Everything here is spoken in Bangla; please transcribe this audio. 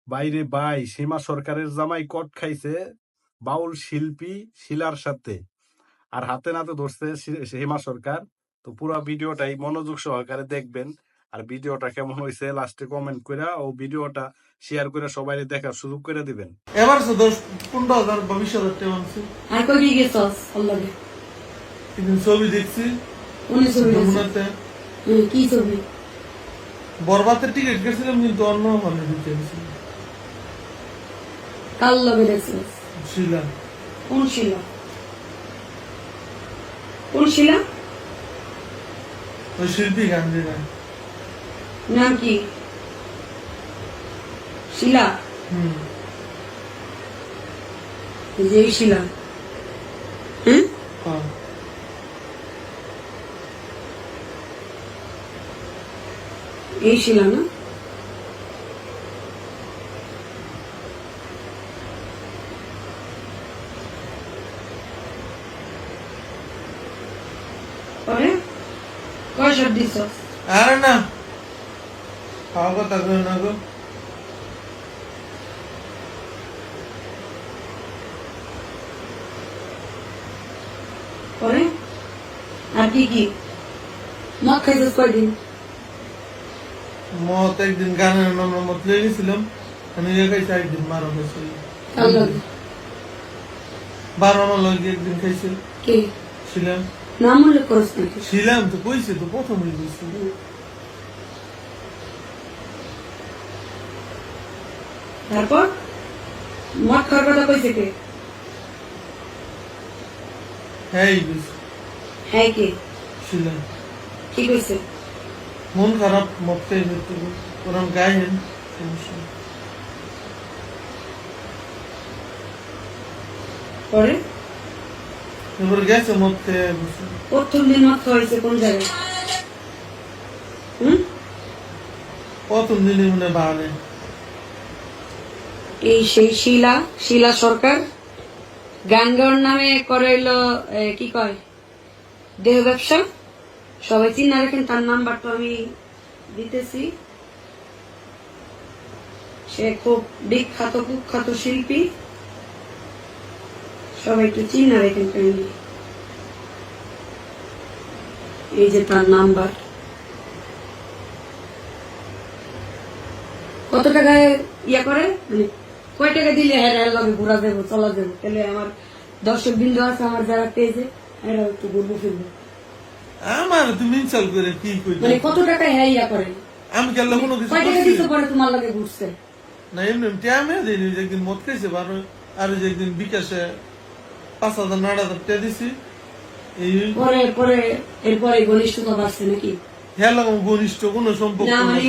বাইরে ভাই সীমা সরকারের জামাই কট খাইছে বাউল শিল্পী শিলার সাথে, আর হাতে নাতে ধরছে সীমা সরকার। তো পুরো ভিডিওটাই মনোযোগ সহকারে দেখবেন, আর ভিডিওটা কেমন হয়েছে লাস্টে কমেন্ট করে ও ভিডিওটা শেয়ার করে সবাই দেখার সুযোগ করে দিবেন। এবার 10-15,000 22,000 টাকা আনছি। আর কই দিয়ে গেছস আল্লাহকে? কিন্তু ছবি দেখছি কোন ছবি? যমুনাতে কি ছবি? বরবাদের টিকিট কেটেছিলাম কিন্তু অন্য হলে ঢুকে গেছিল। কাল লগে দেখছস? শিলা। কোন শিলা? কোন শিলা? ওই শিল্পী গান্ধী না। নাম কি? শিলা? এই যে এই শিলা। হ্যাঁ? হ্যাঁ। এই শিলা না? পরে কয় শট দিছস? আরে না খাওয়া কথা কই না গো। পরে আর কি কি মদ খাইছিস কয়দিন? মত একদিন গানের নাম মত লিয়ে গেছিলাম, আমি খাইছি একদিন মারা হয়েছে। কাল লগে 12 লগে একদিন খাইছি। কে? ছিলাম। নাম উল্লেখ করস নাকি? ছিলাম তো কইছে তো প্রথমই কইছি। তারপর মদ খাওয়ার কথা কইছে কে? হ্যাঁ কইছি। হ্যাঁ কে? ছিলাম। কি কইছে? মন খারাপ মত খাইছে তো ওরম গায়েন সমস্যা। পরে এবার গেছে মত খেয়ে বসে। প্রথম দিন মদ খাওয়াইছে কোন জায়গায়? প্রথম দিনে মনে বাহানে এই সেই শিলা, শিলা সরকার গান গাওয়ার নামে করে হইলো কি কয় দেহ ব্যবসা। সবাই চিনা রাখেন, তার নাম্বারটা আমি দিতেছি। সে খুব বিখ্যাত কুখ্যাত শিল্পী, সবাই একটু চিনা রাখেন। এই যে তার নাম্বার। কত টাকায় ইয়া করে, মানে কয় টাকা দিলে হ্যাঁ লগে ঘোরা দেবো চলা দেবো, তাহলে আমার দর্শক বিন্দু আছে আমার যারা পেয়েছে এরা একটু ঘুরবো ফিরবো। আমার তুমি ইনসাল করে কি কই মানে কত টাকা হ্যাঁ ইয়া করে? আমি কেন কোনো কিছু কয় টাকা দিতে পারে তোমার লাগে ঘুরছে? না এমনি টাইমে দিই, একদিন মদ খাইছে আর যে একদিন বিকাশে 5,000-9,000 টাকা দিছি। এই পরে পরে এরপরে ঘনিষ্ঠতা বাড়ছে নাকি? হ্যাঁ ঘনিষ্ঠ কোনো সম্পর্ক না মানে